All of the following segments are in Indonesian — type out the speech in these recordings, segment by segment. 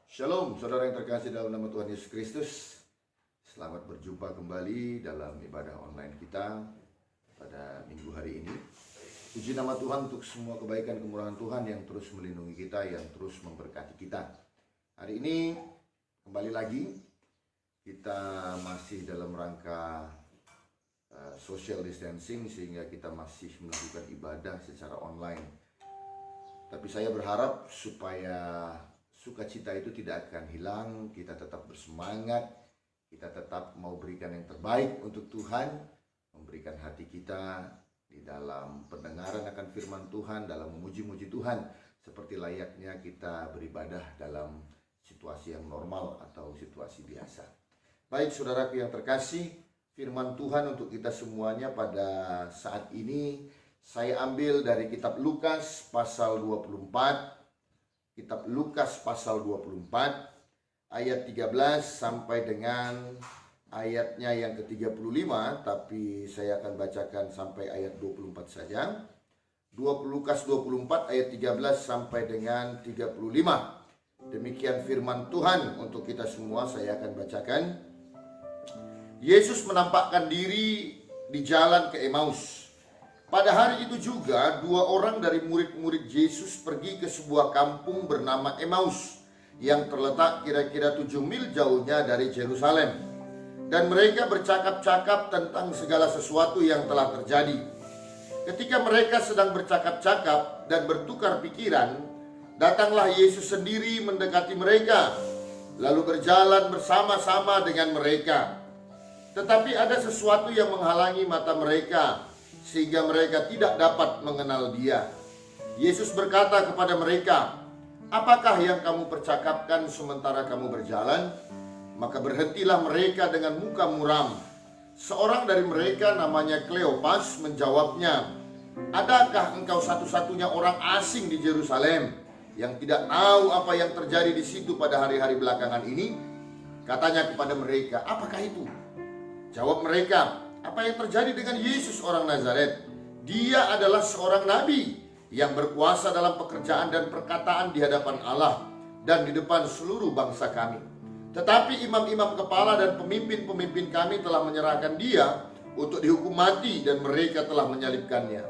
Shalom, saudara yang terkasih dalam nama Tuhan Yesus Kristus. Selamat berjumpa kembali dalam ibadah online kita pada minggu hari ini. Puji nama Tuhan untuk semua kebaikan kemurahan Tuhan yang terus melindungi kita, yang terus memberkati kita. Hari ini kembali lagi kita masih dalam rangka social distancing, sehingga kita masih melakukan ibadah secara online. Tapi saya berharap supaya sukacita itu tidak akan hilang, kita tetap bersemangat, kita tetap mau berikan yang terbaik untuk Tuhan, memberikan hati kita di dalam pendengaran akan firman Tuhan, dalam memuji-muji Tuhan, seperti layaknya kita beribadah dalam situasi yang normal atau situasi biasa. Baik saudaraku yang terkasih, firman Tuhan untuk kita semuanya pada saat ini saya ambil dari kitab Lukas pasal 24. Kitab Lukas pasal 24 ayat 13 sampai dengan ayatnya yang ke-35, tapi saya akan bacakan sampai ayat 24 saja. Lukas 24 ayat 13 sampai dengan 35. Demikian firman Tuhan untuk kita semua, saya akan bacakan. Yesus menampakkan diri di jalan ke Emmaus. Pada hari itu juga, dua orang dari murid-murid Yesus pergi ke sebuah kampung bernama Emmaus yang terletak kira-kira 7 mil jauhnya dari Yerusalem. Dan mereka bercakap-cakap tentang segala sesuatu yang telah terjadi. Ketika mereka sedang bercakap-cakap dan bertukar pikiran, datanglah Yesus sendiri mendekati mereka, lalu berjalan bersama-sama dengan mereka. Tetapi ada sesuatu yang menghalangi mata mereka, sehingga mereka tidak dapat mengenal Dia. Yesus berkata kepada mereka, "Apakah yang kamu percakapkan sementara kamu berjalan?" Maka berhentilah mereka dengan muka muram. Seorang dari mereka namanya Kleopas menjawabnya, "Adakah engkau satu-satunya orang asing di Yerusalem yang tidak tahu apa yang terjadi di situ pada hari-hari belakangan ini?" Katanya kepada mereka, "Apakah itu?" Jawab mereka, "Apa yang terjadi dengan Yesus orang Nazaret? Dia adalah seorang nabi yang berkuasa dalam pekerjaan dan perkataan di hadapan Allah dan di depan seluruh bangsa kami. Tetapi imam-imam kepala dan pemimpin-pemimpin kami telah menyerahkan dia untuk dihukum mati dan mereka telah menyalibkannya.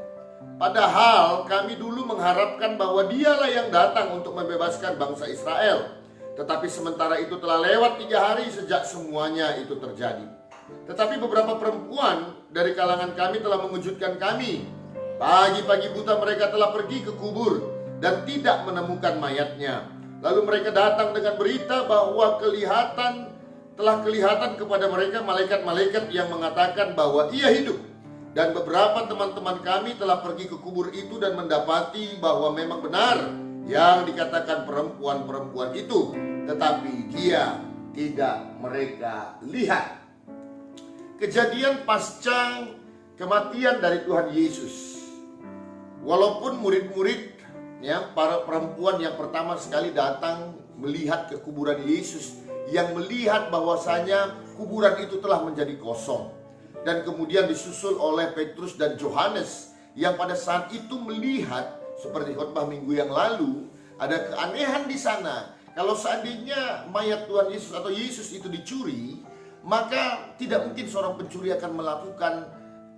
Padahal kami dulu mengharapkan bahwa dialah yang datang untuk membebaskan bangsa Israel. Tetapi sementara itu telah lewat 3 hari sejak semuanya itu terjadi. Tetapi beberapa perempuan dari kalangan kami telah mengejutkan kami. Pagi-pagi buta mereka telah pergi ke kubur dan tidak menemukan mayatnya. Lalu mereka datang dengan berita bahwa telah kelihatan kepada mereka malaikat-malaikat yang mengatakan bahwa ia hidup. Dan beberapa teman-teman kami telah pergi ke kubur itu dan mendapati bahwa memang benar yang dikatakan perempuan-perempuan itu, tetapi dia tidak mereka lihat." Kejadian pasca kematian dari Tuhan Yesus. Walaupun murid-murid, para perempuan yang pertama sekali datang melihat ke kuburan Yesus, yang melihat bahwasanya kuburan itu telah menjadi kosong, dan kemudian disusul oleh Petrus dan Yohanes yang pada saat itu melihat, seperti khotbah minggu yang lalu, ada keanehan di sana. Kalau seandainya mayat Tuhan Yesus atau Yesus itu dicuri, maka tidak mungkin seorang pencuri akan melakukan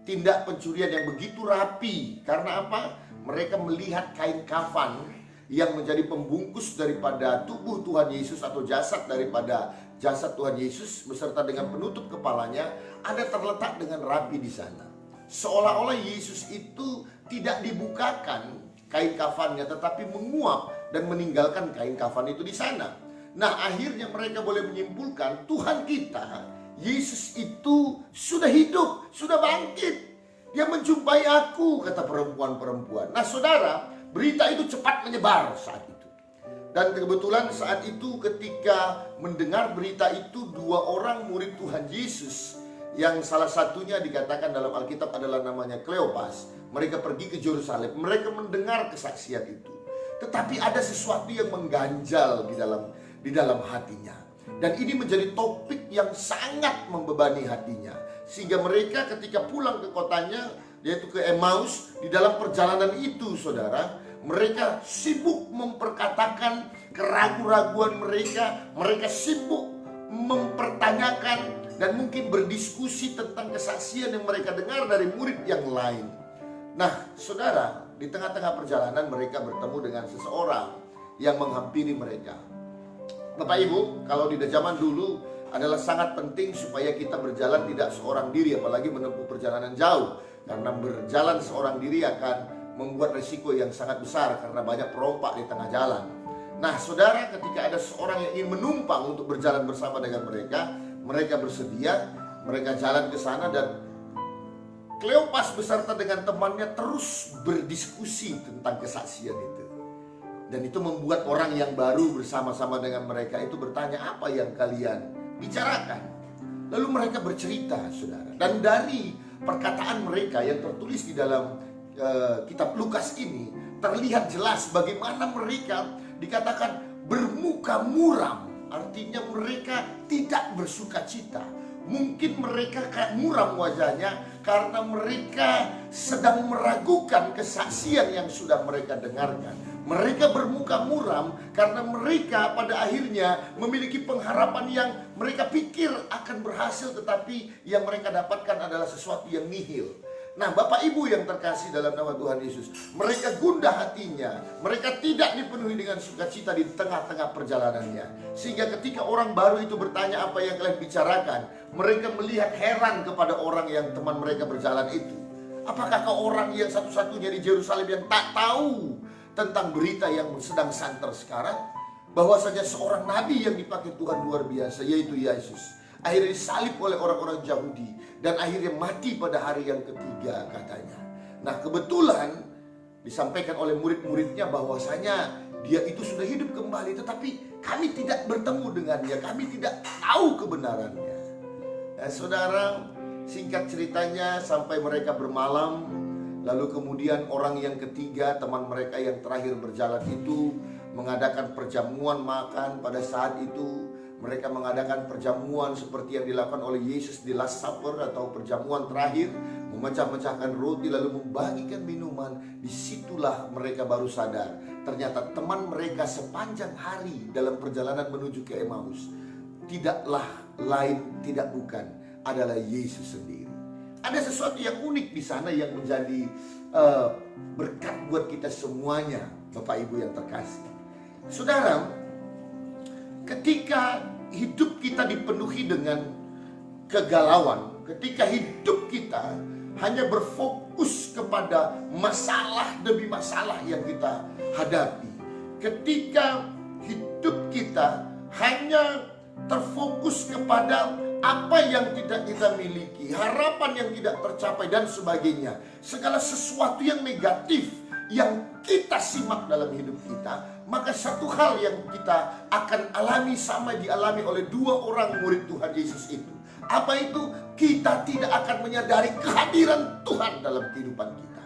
tindak pencurian yang begitu rapi. Karena apa? Mereka melihat kain kafan yang menjadi pembungkus daripada tubuh Tuhan Yesus atau jasad daripada jasad Tuhan Yesus beserta dengan penutup kepalanya ada terletak dengan rapi di sana. Seolah-olah Yesus itu tidak dibukakan kain kafannya, tetapi menguap dan meninggalkan kain kafan itu di sana. Nah, akhirnya mereka boleh menyimpulkan Tuhan kita, Yesus itu sudah hidup, sudah bangkit. Dia menjumpai aku, kata perempuan-perempuan. Nah saudara, berita itu cepat menyebar saat itu. Dan kebetulan saat itu ketika mendengar berita itu, 2 orang murid Tuhan Yesus, yang salah satunya dikatakan dalam Alkitab adalah namanya Kleopas, mereka pergi ke Yerusalem. Mereka mendengar kesaksian itu. Tetapi ada sesuatu yang mengganjal di dalam hatinya. Dan ini menjadi topik yang sangat membebani hatinya. Sehingga mereka ketika pulang ke kotanya, yaitu ke Emmaus, di dalam perjalanan itu saudara, mereka sibuk memperkatakan keraguan-raguan mereka. Mereka sibuk mempertanyakan dan mungkin berdiskusi tentang kesaksian yang mereka dengar dari murid yang lain. Nah, saudara, di tengah-tengah perjalanan mereka bertemu dengan seseorang yang menghampiri mereka. Bapak Ibu, kalau di zaman dulu adalah sangat penting supaya kita berjalan tidak seorang diri, apalagi menempuh perjalanan jauh. Karena berjalan seorang diri akan membuat risiko yang sangat besar karena banyak perompak di tengah jalan. Nah, saudara, ketika ada seorang yang ingin menumpang untuk berjalan bersama dengan mereka, mereka bersedia, mereka jalan ke sana dan Kleopas beserta dengan temannya terus berdiskusi tentang kesaksian itu. Dan itu membuat orang yang baru bersama-sama dengan mereka itu bertanya, apa yang kalian bicarakan? Lalu mereka bercerita, saudara. Dan dari perkataan mereka yang tertulis di dalam kitab Lukas ini, terlihat jelas bagaimana mereka dikatakan bermuka muram. Artinya mereka tidak bersuka cita. Mungkin mereka muram wajahnya karena mereka sedang meragukan kesaksian yang sudah mereka dengarkan. Mereka bermuka muram karena mereka pada akhirnya memiliki pengharapan yang mereka pikir akan berhasil, tetapi yang mereka dapatkan adalah sesuatu yang nihil. Nah, Bapak Ibu yang terkasih dalam nama Tuhan Yesus, mereka gundah hatinya, mereka tidak dipenuhi dengan sukacita di tengah-tengah perjalanannya. Sehingga ketika orang baru itu bertanya apa yang kalian bicarakan, mereka melihat heran kepada orang yang teman mereka berjalan itu. Apakah kau orang yang satu-satunya di Yerusalem yang tak tahu tentang berita yang sedang santer sekarang? Bahwasanya seorang nabi yang dipakai Tuhan luar biasa, yaitu Yesus, akhirnya disalib oleh orang-orang Yahudi dan akhirnya mati pada hari yang ketiga katanya. Nah, kebetulan disampaikan oleh murid-muridnya bahwasanya dia itu sudah hidup kembali, tetapi kami tidak bertemu dengannya, kami tidak tahu kebenarannya. Nah, saudara, singkat ceritanya sampai mereka bermalam, lalu kemudian orang yang ketiga, teman mereka yang terakhir berjalan itu mengadakan perjamuan makan. Pada saat itu mereka mengadakan perjamuan seperti yang dilakukan oleh Yesus di Last Supper atau perjamuan terakhir, memecah-mecahkan roti lalu membagikan minuman. Disitulah mereka baru sadar, ternyata teman mereka sepanjang hari dalam perjalanan menuju ke Emmaus tidaklah lain, tidak bukan, adalah Yesus sendiri. Ada sesuatu yang unik di sana yang menjadi berkat buat kita semuanya, Bapak Ibu yang terkasih. Saudara, ketika hidup kita dipenuhi dengan kegalauan, ketika hidup kita hanya berfokus kepada masalah demi masalah yang kita hadapi, ketika hidup kita hanya terfokus kepada apa yang tidak kita miliki, harapan yang tidak tercapai dan sebagainya, segala sesuatu yang negatif yang kita simak dalam hidup kita, maka satu hal yang kita akan alami sama dialami oleh dua orang murid Tuhan Yesus itu. Apa itu? Kita tidak akan menyadari kehadiran Tuhan dalam kehidupan kita.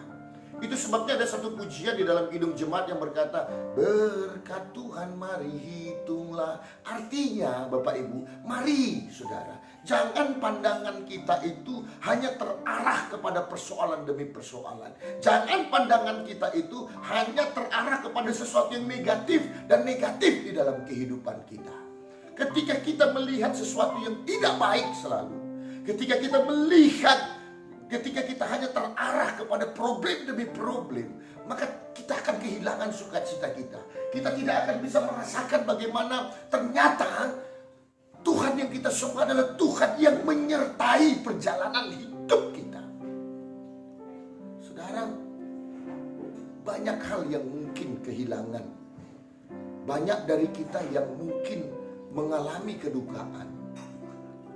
Itu sebabnya ada satu pujian di dalam Kidung Jemaat yang berkata, berkat Tuhan mari hitunglah. Artinya Bapak Ibu, mari saudara, jangan pandangan kita itu hanya terarah kepada persoalan demi persoalan. Jangan pandangan kita itu hanya terarah kepada sesuatu yang negatif dan negatif di dalam kehidupan kita. Ketika kita melihat sesuatu yang tidak baik selalu, ketika kita melihat, ketika kita hanya terarah kepada problem demi problem, maka kita akan kehilangan sukacita kita. Kita tidak akan bisa merasakan bagaimana ternyata Tuhan yang kita sembah adalah Tuhan yang menyertai perjalanan hidup kita. Saudara, banyak hal yang mungkin kehilangan. Banyak dari kita yang mungkin mengalami kedukaan.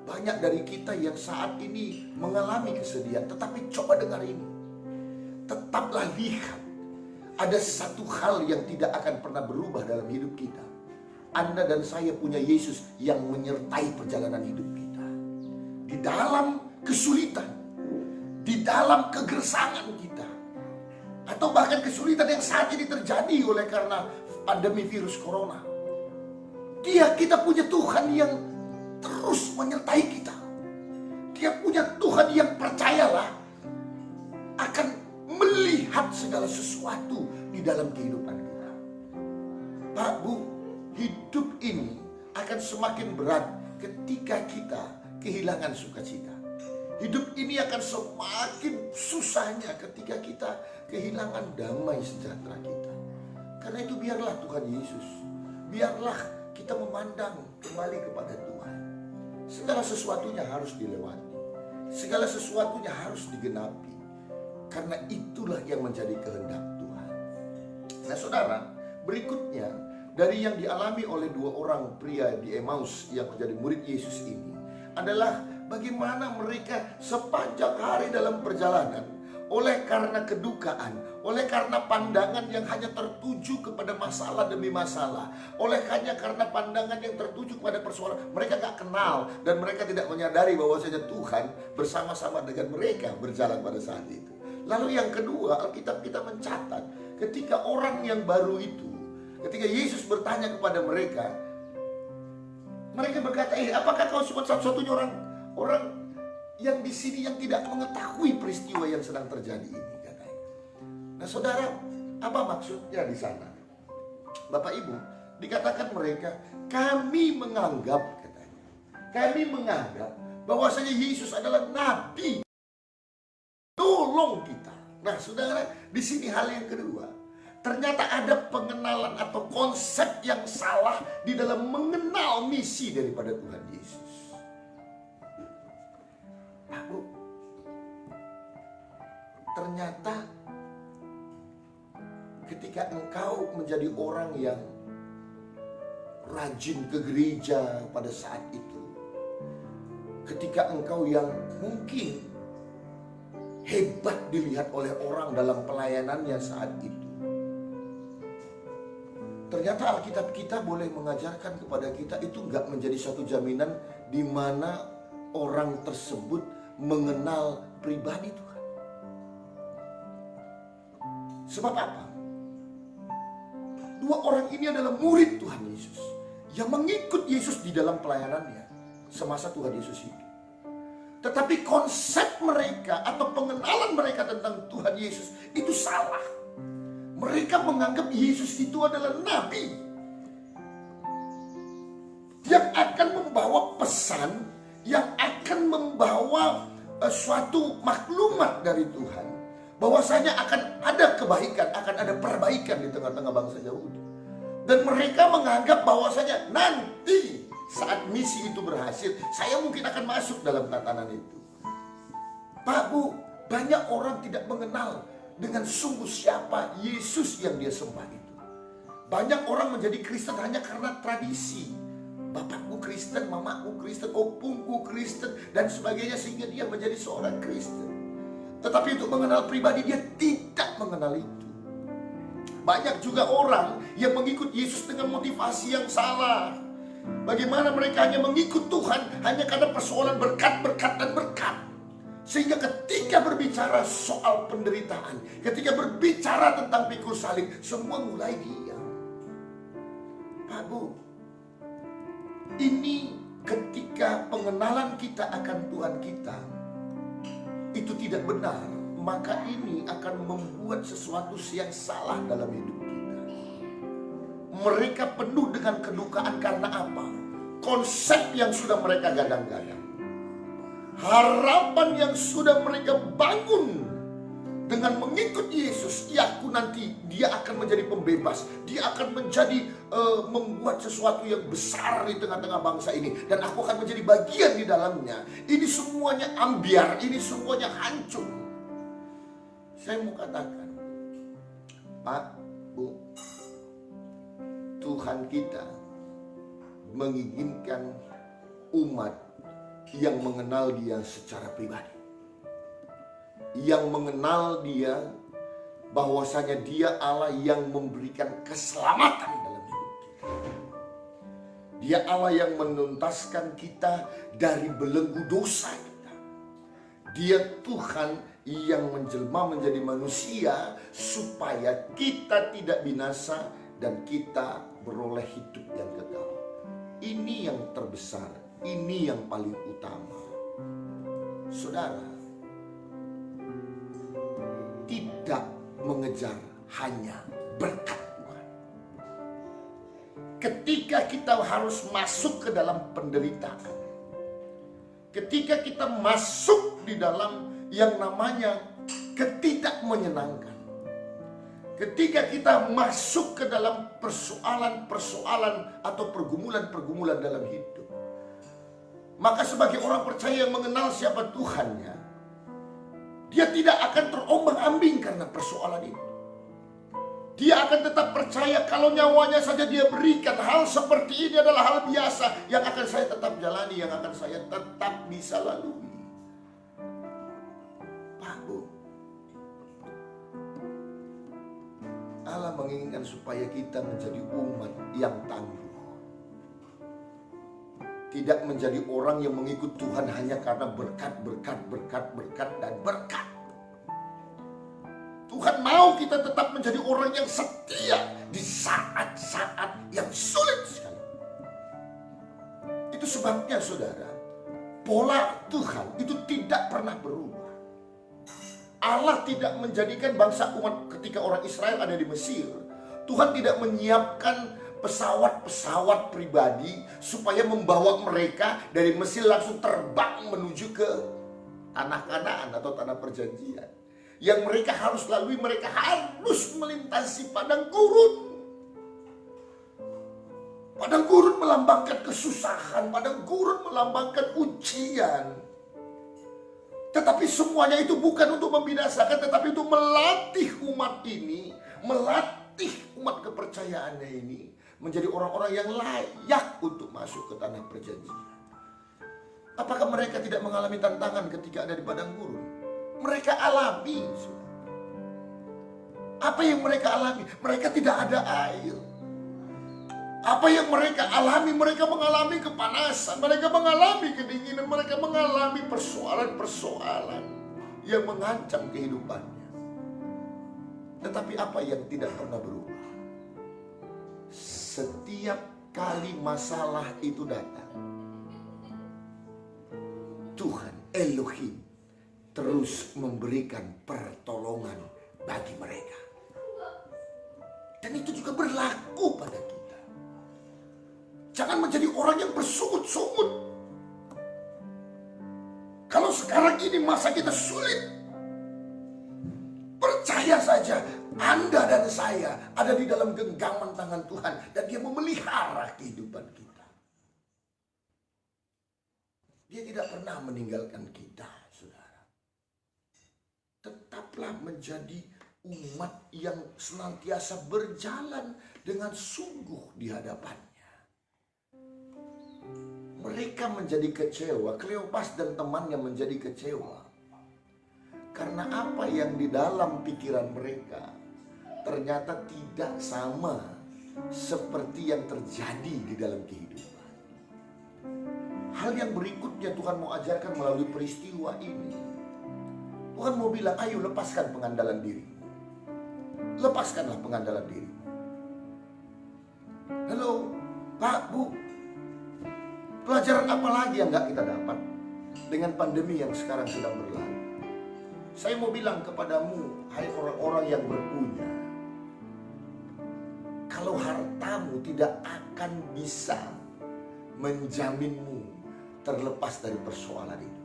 Banyak dari kita yang saat ini mengalami kesedihan. Tetapi coba dengar ini. Tetaplah lihat, ada satu hal yang tidak akan pernah berubah dalam hidup kita. Anda dan saya punya Yesus yang menyertai perjalanan hidup kita. Di dalam kesulitan, di dalam kegersangan kita, atau bahkan kesulitan yang saat ini terjadi oleh karena pandemi virus corona, kita punya Tuhan yang terus menyertai kita. Dia punya Tuhan yang percayalah akan melihat segala sesuatu di dalam kehidupan kita. Pak, Bu, semakin berat ketika kita kehilangan sukacita. Hidup ini akan semakin susahnya ketika kita kehilangan damai sejahtera kita. Karena itu biarlah Tuhan Yesus, biarlah kita memandang kembali kepada Tuhan. Segala sesuatunya harus dilewati, segala sesuatunya harus digenapi, karena itulah yang menjadi kehendak Tuhan. Nah saudara, berikutnya dari yang dialami oleh dua orang pria di Emmaus yang menjadi murid Yesus ini adalah bagaimana mereka sepanjang hari dalam perjalanan, oleh karena kedukaan, oleh karena pandangan yang hanya tertuju kepada masalah demi masalah, oleh hanya karena pandangan yang tertuju kepada persoalan, mereka gak kenal dan mereka tidak menyadari bahwasanya Tuhan bersama-sama dengan mereka berjalan pada saat itu. Lalu yang kedua, Alkitab kita mencatat ketika orang yang baru itu, ketika Yesus bertanya kepada mereka, mereka berkata, apakah kau cuma satu-satunya orang yang di sini yang tidak mengetahui peristiwa yang sedang terjadi ini, katanya. Nah saudara, apa maksudnya di sana? Bapak Ibu, dikatakan mereka, kami menganggap, katanya, kami menganggap bahwasanya Yesus adalah nabi, tolong kita. Nah saudara, di sini hal yang kedua, ternyata ada pengenalan atau konsep yang salah di dalam mengenal misi daripada Tuhan Yesus. Aku ternyata ketika engkau menjadi orang yang rajin ke gereja pada saat itu, ketika engkau yang mungkin hebat dilihat oleh orang dalam pelayanannya saat itu, ternyata Alkitab kita boleh mengajarkan kepada kita itu nggak menjadi suatu jaminan di mana orang tersebut mengenal pribadi Tuhan. Sebab apa? Dua orang ini adalah murid Tuhan Yesus yang mengikut Yesus di dalam pelayanannya semasa Tuhan Yesus hidup. Tetapi konsep mereka atau pengenalan mereka tentang Tuhan Yesus itu salah. Mereka menganggap Yesus itu adalah nabi yang akan membawa pesan, yang akan membawa suatu maklumat dari Tuhan, bahwasanya akan ada kebaikan, akan ada perbaikan di tengah-tengah bangsa Yahudi. Dan mereka menganggap bahwasanya nanti saat misi itu berhasil, saya mungkin akan masuk dalam tatanan itu. Pak Bu, banyak orang tidak mengenal dengan sungguh siapa Yesus yang dia sembah itu. Banyak orang menjadi Kristen hanya karena tradisi. Bapakku Kristen, mamaku Kristen, opungku Kristen, dan sebagainya, sehingga dia menjadi seorang Kristen. Tetapi untuk mengenal pribadi, dia tidak mengenal itu. Banyak juga orang yang mengikut Yesus dengan motivasi yang salah. Bagaimana mereka hanya mengikut Tuhan hanya karena persoalan berkat, berkat, dan berkat. Sehingga ketika berbicara soal penderitaan, ketika berbicara tentang pikul salib, semua mulai diam. Pak Bu, ini ketika pengenalan kita akan Tuhan kita itu tidak benar, maka ini akan membuat sesuatu yang salah dalam hidup kita. Mereka penuh dengan kedukaan karena apa? Konsep yang sudah mereka gadang-gadang, harapan yang sudah mereka bangun dengan mengikut Yesus, yaku nanti dia akan menjadi pembebas, dia akan menjadi membuat sesuatu yang besar di tengah-tengah bangsa ini, dan aku akan menjadi bagian di dalamnya. Ini semuanya ambiar, ini semuanya hancur. Saya mau katakan, Pak, Bu, Tuhan kita menginginkan umat yang mengenal dia secara pribadi, yang mengenal dia bahwasanya dia Allah yang memberikan keselamatan dalam hidup kita. Dia Allah yang menuntaskan kita dari belenggu dosa kita. Dia Tuhan yang menjelma menjadi manusia supaya kita tidak binasa dan kita beroleh hidup yang kekal. Ini yang terbesar, ini yang paling utama. Saudara, tidak mengejar hanya berkat Tuhan. ketika kita harus masuk ke dalam penderitaan, ketika kita masuk di dalam yang namanya ketidakmenyenangkan, ketika kita masuk ke dalam persoalan-persoalan atau pergumulan-pergumulan dalam hidup, maka sebagai orang percaya yang mengenal siapa Tuhannya, dia tidak akan terombang-ambing karena persoalan itu. Dia akan tetap percaya kalau nyawanya saja dia berikan, hal seperti ini adalah hal biasa yang akan saya tetap jalani, yang akan saya tetap bisa lalui. Pak, Bu, Allah menginginkan supaya kita menjadi umat yang tangguh. Tidak menjadi orang yang mengikut Tuhan hanya karena berkat, dan berkat. Tuhan mau kita tetap menjadi orang yang setia di saat-saat yang sulit sekali. Itu sebabnya saudara, pola Tuhan itu tidak pernah berubah. Allah tidak menjadikan bangsa umat ketika orang Israel ada di Mesir. Tuhan tidak menyiapkan pesawat-pesawat pribadi supaya membawa mereka dari Mesir langsung terbang menuju ke tanah Kanaan atau tanah perjanjian. Yang mereka harus lalui, mereka harus melintasi padang gurun. Padang gurun melambangkan kesusahan, padang gurun melambangkan ujian. Tetapi semuanya itu bukan untuk membinasakan, tetapi untuk melatih umat ini, melatih umat kepercayaannya ini menjadi orang-orang yang layak untuk masuk ke tanah perjanjian. Apakah mereka tidak mengalami tantangan ketika ada di padang gurun? Mereka alami. Apa yang mereka alami? Mereka tidak ada air. Apa yang mereka alami? Mereka mengalami kepanasan, mereka mengalami kedinginan, mereka mengalami persoalan-persoalan yang mengancam kehidupannya. Tetapi apa yang tidak pernah berubah? Setiap kali masalah itu datang, Tuhan Elohim terus memberikan pertolongan bagi mereka. Dan itu juga berlaku pada kita. Jangan menjadi orang yang bersungut-sungut. Kalau sekarang ini masa kita sulit, percaya saja Anda dan saya ada di dalam genggaman tangan Tuhan, dan Dia memelihara kehidupan kita. Dia tidak pernah meninggalkan kita, saudara. Tetaplah menjadi umat yang senantiasa berjalan dengan sungguh di hadapannya. Mereka menjadi kecewa, Kleopas dan temannya menjadi kecewa. Karena apa yang di dalam pikiran mereka ternyata tidak sama seperti yang terjadi di dalam kehidupan. Hal yang berikutnya Tuhan mau ajarkan melalui peristiwa ini. Tuhan mau bilang, ayo lepaskan pengandalan diri. Lepaskanlah pengandalan diri. Halo, Pak, Bu. Pelajaran apa lagi yang gak kita dapat dengan pandemi yang sekarang sedang berlalu? Saya mau bilang kepadamu, hai orang-orang yang berpunya, kalau hartamu tidak akan bisa menjaminmu terlepas dari persoalan itu.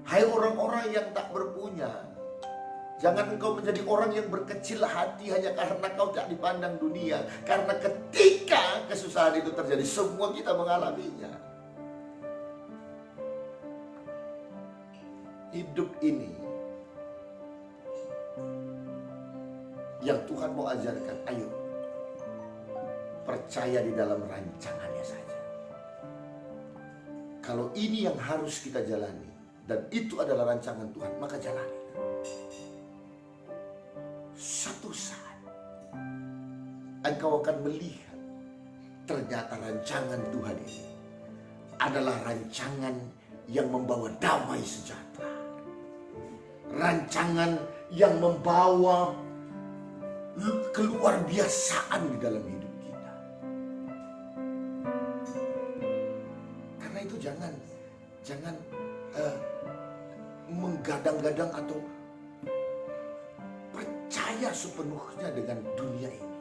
Hai orang-orang yang tak berpunya, jangan engkau menjadi orang yang berkecil hati hanya karena kau tak dipandang dunia. Karena ketika kesusahan itu terjadi, semua kita mengalaminya. Hidup ini yang Tuhan mau ajarkan, ayo percaya di dalam rancangannya saja. Kalau ini yang harus kita jalani, dan itu adalah rancangan Tuhan, maka jalani. Satu saat engkau akan melihat ternyata rancangan Tuhan ini adalah rancangan yang membawa damai sejahtera. Rancangan yang membawa keluar biasaan di dalam hidup kita. Karena itu jangan menggadang-gadang atau percaya sepenuhnya dengan dunia ini.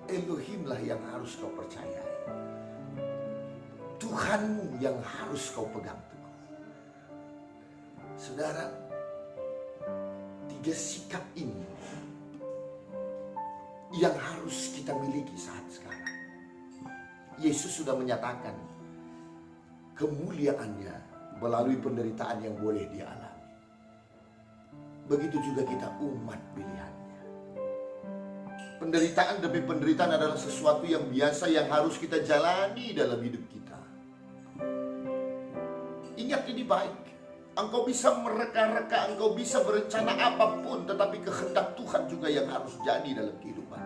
Elohimlah yang harus kau percayai. Tuhanmu yang harus kau pegang teguh. Saudara, 3 sikap ini yang harus kita miliki saat sekarang. Yesus sudah menyatakan kemuliaannya melalui penderitaan yang boleh dia alami. Begitu juga kita umat pilihannya. Penderitaan demi penderitaan adalah sesuatu yang biasa yang harus kita jalani dalam hidup kita. Ingat ini baik. Engkau bisa mereka-reka, engkau bisa berencana apapun, tetapi kehendak Tuhan juga yang harus jadi dalam kehidupan.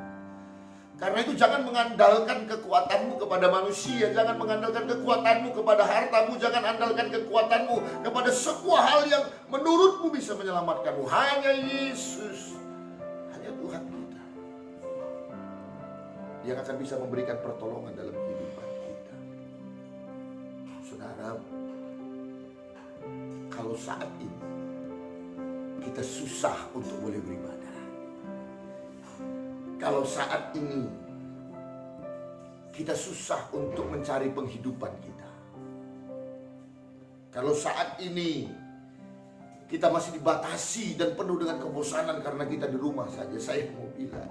Karena itu jangan mengandalkan kekuatanmu kepada manusia, jangan mengandalkan kekuatanmu kepada hartamu, jangan andalkan kekuatanmu kepada sebuah hal yang menurutmu bisa menyelamatkanmu. Hanya Yesus, hanya Tuhan kita yang akan bisa memberikan pertolongan dalam kehidupan kita. Saudara, kalau saat ini kita susah untuk boleh beribadah, kalau saat ini kita susah untuk mencari penghidupan kita, kalau saat ini kita masih dibatasi dan penuh dengan kebosanan karena kita di rumah saja, saya mau bilang,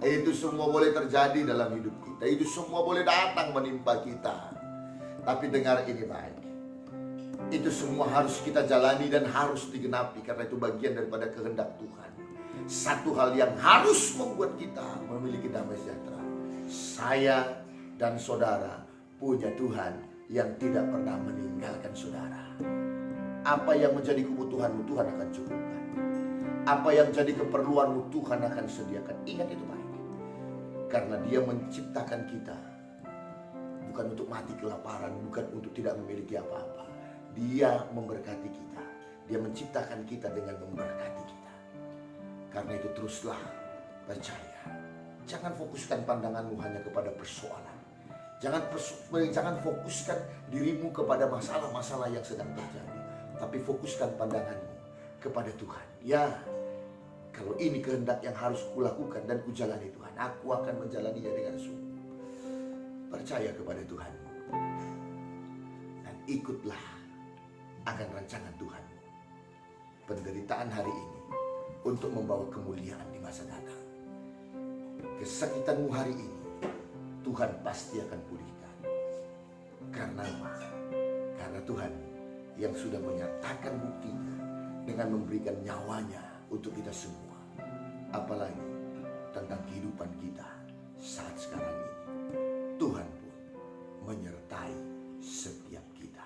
itu semua boleh terjadi dalam hidup kita, itu semua boleh datang menimpa kita. Tapi dengar ini baik, itu semua harus kita jalani dan harus digenapi karena itu bagian daripada kehendak Tuhan. Satu hal yang harus membuat kita memiliki damai sejahtera. Saya dan saudara punya Tuhan yang tidak pernah meninggalkan saudara. Apa yang menjadi kebutuhanmu Tuhan akan cukupkan. Apa yang jadi keperluanmu Tuhan akan sediakan. Ingat itu baik. Karena Dia menciptakan kita bukan untuk mati kelaparan, bukan untuk tidak memiliki apa-apa. Dia memberkati kita. Dia menciptakan kita dengan memberkati kita. Karena itu teruslah percaya. Jangan fokuskan pandanganmu hanya kepada persoalan. Jangan fokuskan dirimu kepada masalah-masalah yang sedang terjadi. Tapi fokuskan pandanganmu kepada Tuhan. Ya, kalau ini kehendak yang harus kulakukan dan kujalani Tuhan, aku akan menjalaninya dengan sungguh. Percaya kepada Tuhan. Dan ikutlah akan rancangan Tuhan. Penderitaan hari ini untuk membawa kemuliaan di masa datang. Kesakitanmu hari ini Tuhan pasti akan pulihkan. Karena apa? Karena Tuhan yang sudah menyatakan buktinya dengan memberikan nyawanya untuk kita semua. Apalagi tentang kehidupan kita saat sekarang ini. Tuhan pun menyertai setiap kita.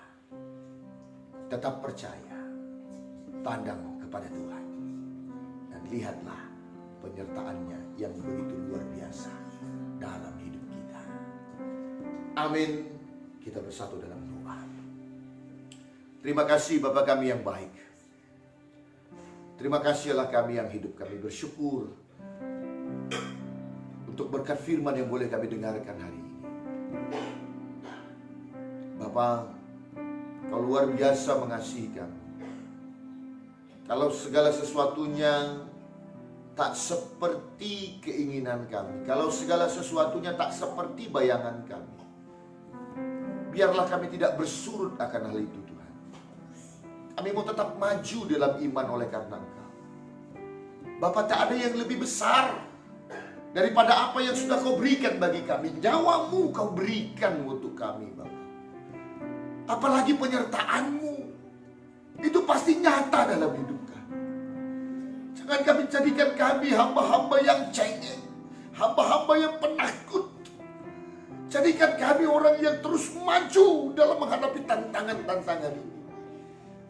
Tetap percaya, pandang kepada Tuhan, dan lihatlah penyertaannya yang begitu luar biasa dalam hidup kita. Amin. Kita bersatu dalam doa. Terima kasih Bapa kami yang baik. Terima kasihlah kami yang hidup, kami bersyukur untuk berkat firman yang boleh kami dengarkan hari ini. Bapa, Kau luar biasa mengasihi kami. Kalau segala sesuatunya tak seperti keinginan kami, kalau segala sesuatunya tak seperti bayangan kami, biarlah kami tidak bersurut akan hal itu Tuhan. Kami mau tetap maju dalam iman oleh karena Engkau. Bapa, tak ada yang lebih besar daripada apa yang sudah Kau berikan bagi kami. Nyawamu Kau berikan untuk kami Bapa. Apalagi penyertaan-Mu itu pasti nyata dalam hidup kami. Jangan kami jadikan kami hamba-hamba yang cengeng, hamba-hamba yang penakut. Jadikan kami orang yang terus maju dalam menghadapi tantangan-tantangan ini.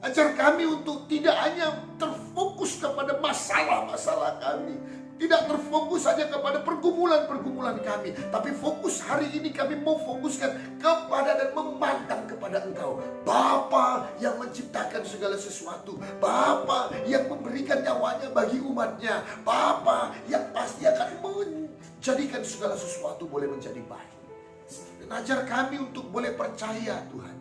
Ajar kami untuk tidak hanya terfokus kepada masalah-masalah kami, tidak terfokus saja kepada pergumulan-pergumulan kami, tapi fokus hari ini kami mau fokuskan kepada dan memandang kepada Engkau, Bapa yang menciptakan segala sesuatu, Bapa yang memberikan nyawanya bagi umatnya, Bapa yang pasti akan menjadikan segala sesuatu boleh menjadi baik. Dan ajar kami untuk boleh percaya Tuhan,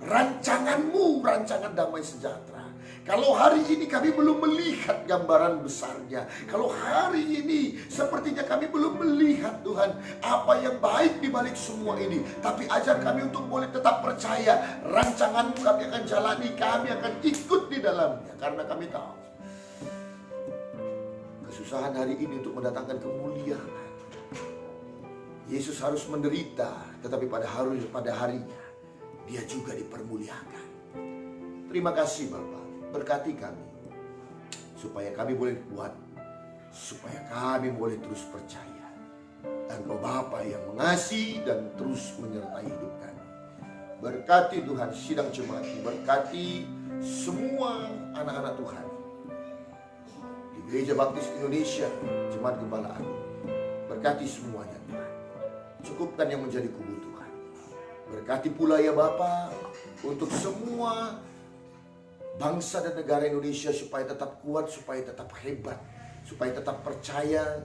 rancangan-Mu, rancangan damai sejahtera Kalau hari ini kami belum melihat gambaran besarnya, kalau hari ini sepertinya kami belum melihat Tuhan apa yang baik di balik semua ini, tapi ajar kami untuk boleh tetap percaya rancangan-Mu kami akan jalani, kami akan ikut di dalamnya, karena kami tahu kesusahan hari ini untuk mendatangkan kemuliaan. Yesus harus menderita, tetapi pada harinya Dia juga dipermuliakan. Terima kasih Bapa. Berkati kami, supaya kami boleh kuat, supaya kami boleh terus percaya. Engkau Bapa yang mengasihi dan terus menyertai hidup kami. Berkati Tuhan sidang jemaat, berkati semua anak-anak Tuhan di Gereja Baptis Indonesia, Jemaat Gembala Agung. Berkati semuanya Tuhan, cukupkan yang menjadi kebutuhan. Berkati pula ya Bapa untuk semua bangsa dan negara Indonesia, supaya tetap kuat, supaya tetap hebat, supaya tetap percaya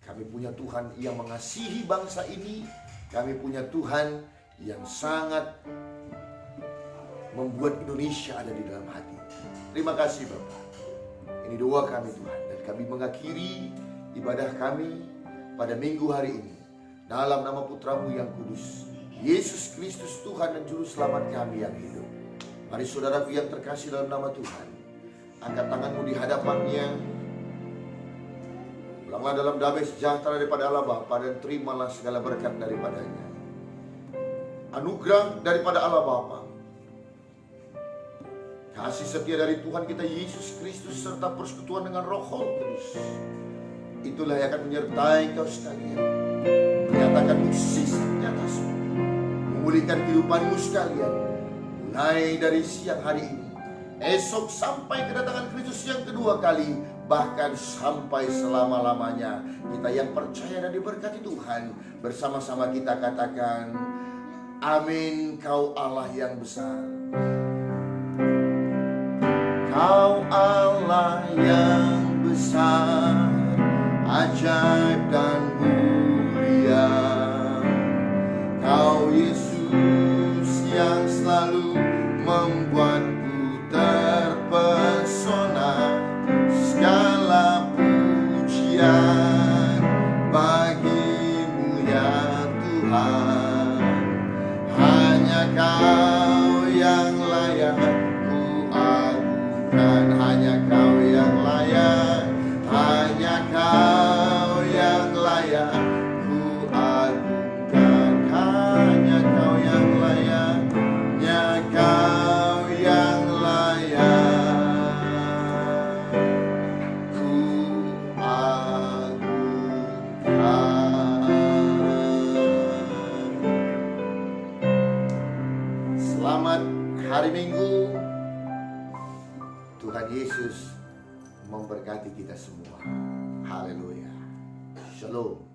kami punya Tuhan yang mengasihi bangsa ini. Kami punya Tuhan yang sangat membuat Indonesia ada di dalam hati. Terima kasih Bapak. Ini doa kami Tuhan, dan kami mengakhiri ibadah kami pada minggu hari ini dalam nama Putra-Mu yang kudus, Yesus Kristus, Tuhan dan Juru Selamat kami yang hidup. Mari saudaraku yang terkasih dalam nama Tuhan, angkat tanganmu di hadapannya. Pulanglah dalam damai sejahtera daripada Allah Bapa, dan terimalah segala berkat daripadanya. Anugerah daripada Allah Bapa, kasih setia dari Tuhan kita Yesus Kristus, serta persekutuan dengan Roh Kudus, itulah yang akan menyertai kau sekalian, menyatakan mukjizat di atasmu, memulihkan kehidupanmu sekalian, mulai dari siang hari ini, esok sampai kedatangan Kristus yang kedua kali, bahkan sampai selama-lamanya. Kita yang percaya dan diberkati Tuhan, bersama-sama kita katakan, amin. Kau Allah yang besar, Kau Allah yang besar, ajaib dan mulia. Kau Yesus yang selalu membuatku terpesona. Segala pujian bagimu ya Tuhan. Hanya Kau yang layak ku agungkan, hanya Kau yang layak, hanya Kau yang layak ku agungkan, hanya Kau yang layak, hanya Kau yang layak ku agungkan. Selamat hari Minggu. Tuhan Yesus memberkati kita semua. Haleluya. Shalom.